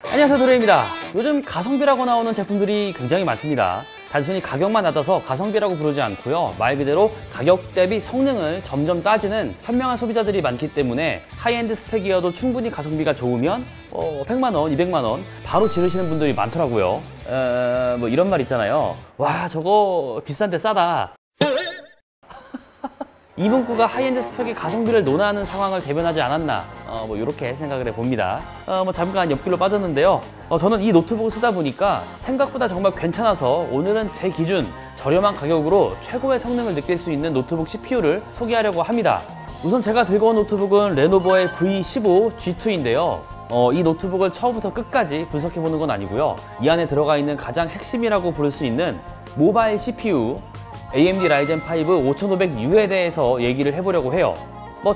안녕하세요, 도레입니다. 요즘 가성비라고 나오는 제품들이 굉장히 많습니다. 단순히 가격만 낮아서 가성비라고 부르지 않고요, 말 그대로 가격 대비 성능을 점점 따지는 현명한 소비자들이 많기 때문에 하이엔드 스펙이어도 충분히 가성비가 좋으면 100만원, 200만원 바로 지르시는 분들이 많더라고요. 뭐 이런 말 있잖아요. 와, 저거 비싼데 싸다. 이 문구가 하이엔드 스펙의 가성비를 논하는 상황을 대변하지 않았나, 뭐 이렇게 생각을 해봅니다. 잠깐 옆길로 빠졌는데요. 저는 이 노트북을 쓰다 보니까 생각보다 정말 괜찮아서 오늘은 제 기준 저렴한 가격으로 최고의 성능을 느낄 수 있는 노트북 CPU를 소개하려고 합니다. 우선 제가 들고 온 노트북은 레노버의 V15 G2인데요. 이 노트북을 처음부터 끝까지 분석해보는 건 아니고요, 이 안에 들어가 있는 가장 핵심이라고 부를 수 있는 모바일 CPU AMD 라이젠 5 5500U에 대해서 얘기를 해보려고 해요.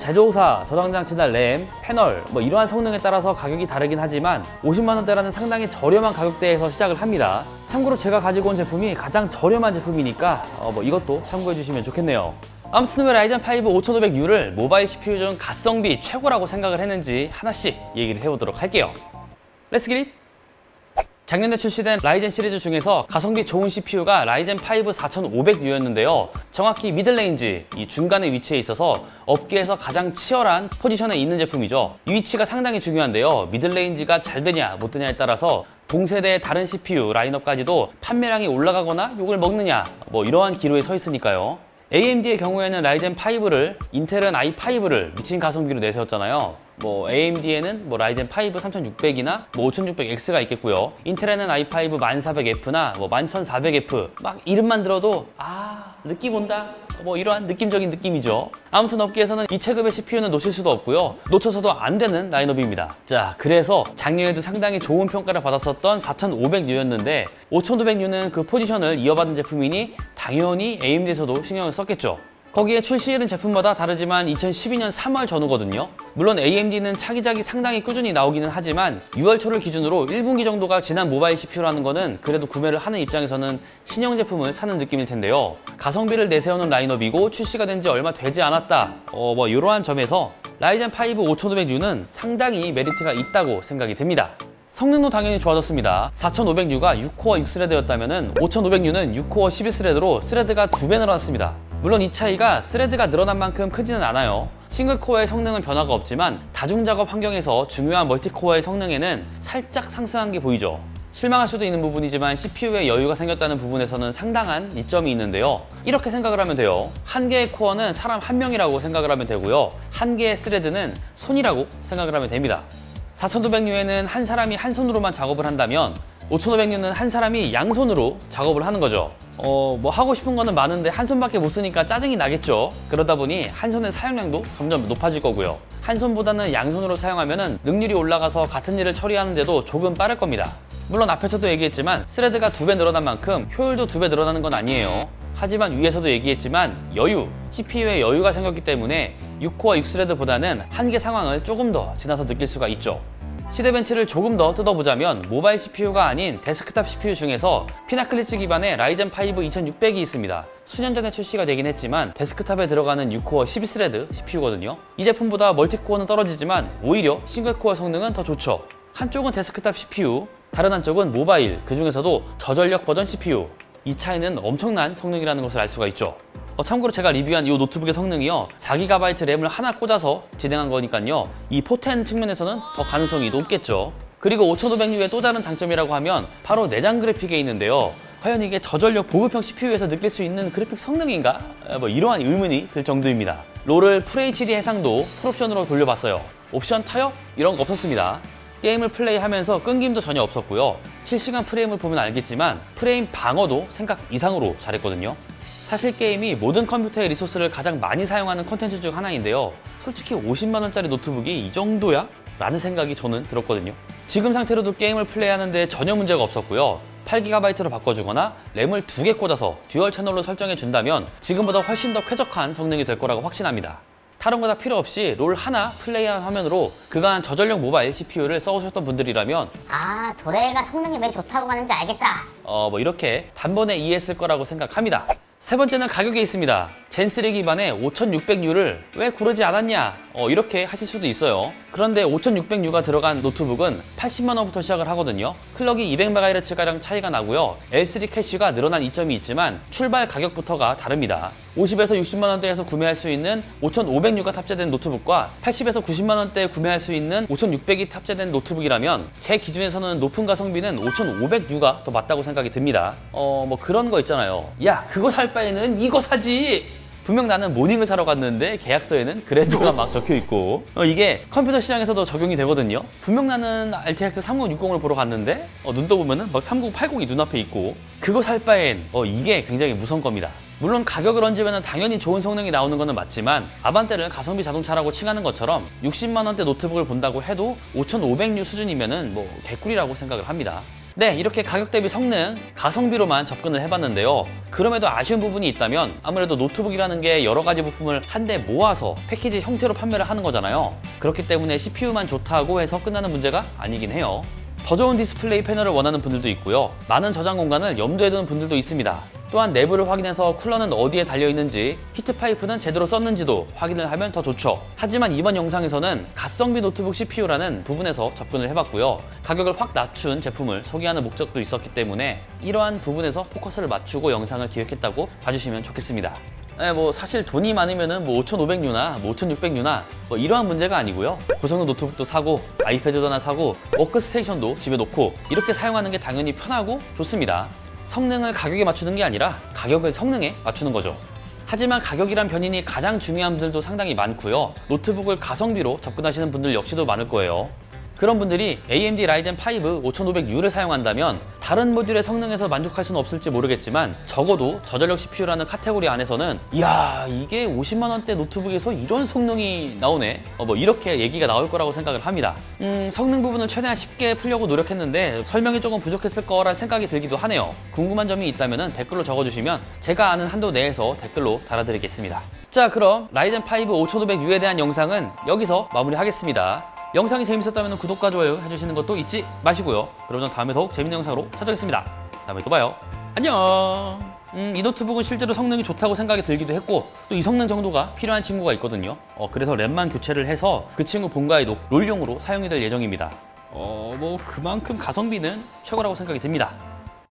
제조사, 저장장치나 램, 패널 이러한 성능에 따라서 가격이 다르긴 하지만 50만원대라는 상당히 저렴한 가격대에서 시작을 합니다. 참고로 제가 가지고 온 제품이 가장 저렴한 제품이니까 이것도 참고해 주시면 좋겠네요. 아무튼 왜 라이젠 5 5500U를 모바일 CPU 중 가성비 최고라고 생각을 했는지 하나씩 얘기를 해보도록 할게요. Let's get it! 작년에 출시된 라이젠 시리즈 중에서 가성비 좋은 CPU가 라이젠 5 4500U였는데요. 정확히 미들레인지, 이 중간에 위치해 있어서 업계에서 가장 치열한 포지션에 있는 제품이죠. 이 위치가 상당히 중요한데요. 미들레인지가 잘 되냐 못 되냐에 따라서 동세대의 다른 CPU 라인업까지도 판매량이 올라가거나 욕을 먹느냐 이러한 기로에 서 있으니까요. AMD의 경우에는 라이젠 5를, 인텔은 i5를 미친 가성비로 내세웠잖아요. AMD에는 라이젠 5 3600이나 5600X가 있겠고요. 인텔에는 i5 1400F나 11400F 막 이름만 들어도 느낌 온다, 이러한 느낌적인 느낌이죠. 아무튼 업계에서는 이 체급의 CPU는 놓칠 수도 없고요, 놓쳐서도 안 되는 라인업입니다. 자, 그래서 작년에도 상당히 좋은 평가를 받았었던 4500U였는데 5500U는 그 포지션을 이어받은 제품이니 당연히 AMD에서도 신경을 썼겠죠. 거기에 출시일은 제품마다 다르지만 2012년 3월 전후거든요. 물론 AMD는 차기작이 상당히 꾸준히 나오기는 하지만 6월 초를 기준으로 1분기 정도가 지난 모바일 CPU라는 거는 그래도 구매를 하는 입장에서는 신형 제품을 사는 느낌일 텐데요. 가성비를 내세우는 라인업이고 출시가 된 지 얼마 되지 않았다, 이러한 점에서 라이젠 5 5500U는 상당히 메리트가 있다고 생각이 됩니다. 성능도 당연히 좋아졌습니다. 4500U가 6코어 6스레드였다면 5500U는 6코어 12스레드로 스레드가 2배 늘어났습니다. 물론 이 차이가 스레드가 늘어난 만큼 크지는 않아요. 싱글코어의 성능은 변화가 없지만 다중작업 환경에서 중요한 멀티코어의 성능에는 살짝 상승한 게 보이죠. 실망할 수도 있는 부분이지만 CPU에 여유가 생겼다는 부분에서는 상당한 이점이 있는데요. 이렇게 생각을 하면 돼요. 한 개의 코어는 사람 한 명이라고 생각을 하면 되고요, 한 개의 스레드는 손이라고 생각을 하면 됩니다. 4200U에는 한 사람이 한 손으로만 작업을 한다면 5500U는 한 사람이 양손으로 작업을 하는 거죠. 하고 싶은 거는 많은데 한 손밖에 못 쓰니까 짜증이 나겠죠. 그러다 보니 한 손의 사용량도 점점 높아질 거고요. 한 손보다는 양손으로 사용하면 능률이 올라가서 같은 일을 처리하는데도 조금 빠를 겁니다. 물론 앞에서도 얘기했지만 스레드가 2배 늘어난 만큼 효율도 2배 늘어나는 건 아니에요. 하지만 위에서도 얘기했지만 CPU에 여유가 생겼기 때문에 6코어 6스레드보다는 한계 상황을 조금 더 지나서 느낄 수가 있죠. 시대벤치를 조금 더 뜯어보자면 모바일 CPU가 아닌 데스크탑 CPU 중에서 피나클리츠 기반의 라이젠 5 2600이 있습니다. 수년 전에 출시가 되긴 했지만 데스크탑에 들어가는 6코어 12스레드 CPU거든요. 이 제품보다 멀티코어는 떨어지지만 오히려 싱글코어 성능은 더 좋죠. 한쪽은 데스크탑 CPU, 다른 한쪽은 모바일, 그 중에서도 저전력 버전 CPU. 이 차이는 엄청난 성능이라는 것을 알 수가 있죠. 참고로 제가 리뷰한 이 노트북의 성능이요, 4GB 램을 하나 꽂아서 진행한 거니까요, 이 포텐 측면에서는 더 가능성이 높겠죠. 그리고 5500U의 또 다른 장점이라고 하면 바로 내장 그래픽에 있는데요. 과연 이게 저전력 보급형 CPU에서 느낄 수 있는 그래픽 성능인가? 이러한 의문이 들 정도입니다. 롤을 FHD 해상도 풀옵션으로 돌려봤어요. 옵션 타협? 이런 거 없었습니다. 게임을 플레이하면서 끊김도 전혀 없었고요. 실시간 프레임을 보면 알겠지만 프레임 방어도 생각 이상으로 잘했거든요. 사실 게임이 모든 컴퓨터의 리소스를 가장 많이 사용하는 콘텐츠 중 하나인데요. 솔직히 50만원짜리 노트북이 이 정도야? 라는 생각이 저는 들었거든요. 지금 상태로도 게임을 플레이하는데 전혀 문제가 없었고요. 8GB로 바꿔주거나 램을 2개 꽂아서 듀얼 채널로 설정해 준다면 지금보다 훨씬 더 쾌적한 성능이 될 거라고 확신합니다. 다른 거 다 필요 없이 롤 하나 플레이한 화면으로 그간 저전력 모바일 CPU를 써오셨던 분들이라면 도레가 성능이 왜 좋다고 하는지 알겠다, 이렇게 단번에 이해했을 거라고 생각합니다. 세 번째는 가격에 있습니다. 젠3 기반의 5600U를 왜 고르지 않았냐 이렇게 하실 수도 있어요. 그런데 5600U가 들어간 노트북은 80만 원부터 시작을 하거든요. 클럭이 200MHz가량 차이가 나고요. L3 캐시가 늘어난 이점이 있지만 출발 가격부터가 다릅니다. 50에서 60만 원대에서 구매할 수 있는 5500U가 탑재된 노트북과 80에서 90만 원대에 구매할 수 있는 5600이 탑재된 노트북이라면 제 기준에서는 높은 가성비는 5500U가 더 맞다고 생각이 듭니다. 뭐 그런 거 있잖아요. 야, 그거 살 바에는 이거 사지! 분명 나는 모닝을 사러 갔는데 계약서에는 그랜저가 막 적혀 있고 이게 컴퓨터 시장에서도 적용이 되거든요. 분명 나는 RTX 3060을 보러 갔는데 눈 떠보면은 막 3080이 눈앞에 있고 그거 살 바엔 이게 굉장히 무서운 겁니다. 물론 가격을 얹으면 당연히 좋은 성능이 나오는 것은 맞지만 아반떼를 가성비 자동차라고 칭하는 것처럼 60만 원대 노트북을 본다고 해도 5500U 수준이면은 뭐 개꿀이라고 생각을 합니다. 네, 이렇게 가격 대비 성능, 가성비로만 접근을 해봤는데요. 그럼에도 아쉬운 부분이 있다면 아무래도 노트북이라는 게 여러 가지 부품을 한데 모아서 패키지 형태로 판매를 하는 거잖아요. 그렇기 때문에 CPU만 좋다고 해서 끝나는 문제가 아니긴 해요. 더 좋은 디스플레이 패널을 원하는 분들도 있고요. 많은 저장 공간을 염두에 두는 분들도 있습니다. 또한 내부를 확인해서 쿨러는 어디에 달려있는지, 히트파이프는 제대로 썼는지도 확인을 하면 더 좋죠. 하지만 이번 영상에서는 가성비 노트북 CPU라는 부분에서 접근을 해봤고요. 가격을 확 낮춘 제품을 소개하는 목적도 있었기 때문에 이러한 부분에서 포커스를 맞추고 영상을 기획했다고 봐주시면 좋겠습니다. 네, 뭐 사실 돈이 많으면은 뭐 5500U나 뭐 5600U나 뭐 이러한 문제가 아니고요. 고성능 노트북도 사고 아이패드도 하나 사고 워크스테이션도 집에 놓고 이렇게 사용하는 게 당연히 편하고 좋습니다. 성능을 가격에 맞추는 게 아니라 가격을 성능에 맞추는 거죠. 하지만 가격이란 변인이 가장 중요한 분들도 상당히 많고요. 노트북을 가성비로 접근하시는 분들 역시도 많을 거예요. 그런 분들이 AMD Ryzen 5 5500U를 사용한다면 다른 모듈의 성능에서 만족할 수는 없을지 모르겠지만 적어도 저전력 CPU라는 카테고리 안에서는 이야, 이게 50만 원대 노트북에서 이런 성능이 나오네 뭐 이렇게 얘기가 나올 거라고 생각을 합니다. 성능 부분을 최대한 쉽게 풀려고 노력했는데 설명이 조금 부족했을 거란 생각이 들기도 하네요. 궁금한 점이 있다면 댓글로 적어주시면 제가 아는 한도 내에서 댓글로 달아드리겠습니다. 자, 그럼 라이젠 5 5500U에 대한 영상은 여기서 마무리하겠습니다. 영상이 재밌었다면 구독과 좋아요 해주시는 것도 잊지 마시고요. 그럼 전 다음에 더욱 재밌는 영상으로 찾아오겠습니다. 다음에 또 봐요. 안녕. 이 노트북은 실제로 성능이 좋다고 생각이 들기도 했고 또 이 성능 정도가 필요한 친구가 있거든요. 그래서 램만 교체를 해서 그 친구 본가에도 롤용으로 사용이 될 예정입니다. 뭐 그만큼 가성비는 최고라고 생각이 듭니다.